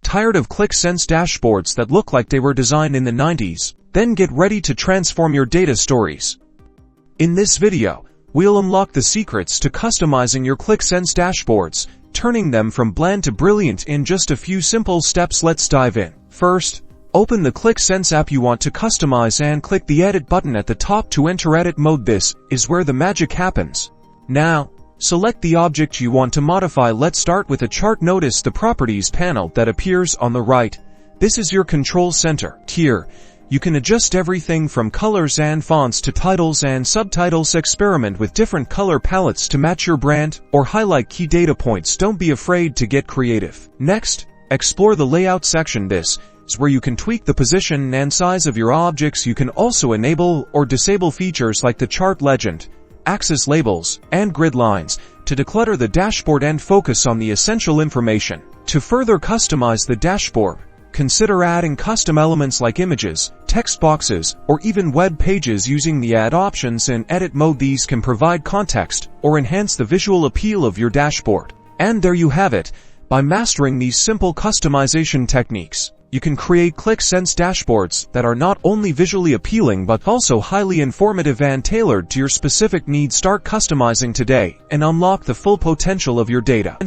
Tired of Qlik Sense dashboards that look like they were designed in the 90s? Then get ready to transform your data stories. In this video, we'll unlock the secrets to customizing your Qlik Sense dashboards, turning them from bland to brilliant in just a few simple steps. Let's dive in. First, open the Qlik Sense app you want to customize and click the Edit button at the top to enter edit mode. This is where the magic happens. Now, select the object you want to modify. Let's start with a chart. Notice the Properties panel that appears on the right. This is your control center. Here, you can adjust everything from colors and fonts to titles and subtitles. Experiment with different color palettes to match your brand or highlight key data points. Don't be afraid to get creative. Next, explore the Layout section. This is where you can tweak the position and size of your objects. You can also enable or disable features like the chart legend, axis labels, and grid lines to declutter the dashboard and focus on the essential information. To further customize the dashboard, consider adding custom elements like images, text boxes, or even web pages using the Add options in edit mode. These can provide context or enhance the visual appeal of your dashboard. And there you have it. By mastering these simple customization techniques, you can create Qlik Sense dashboards that are not only visually appealing but also highly informative and tailored to your specific needs. Start customizing today and unlock the full potential of your data.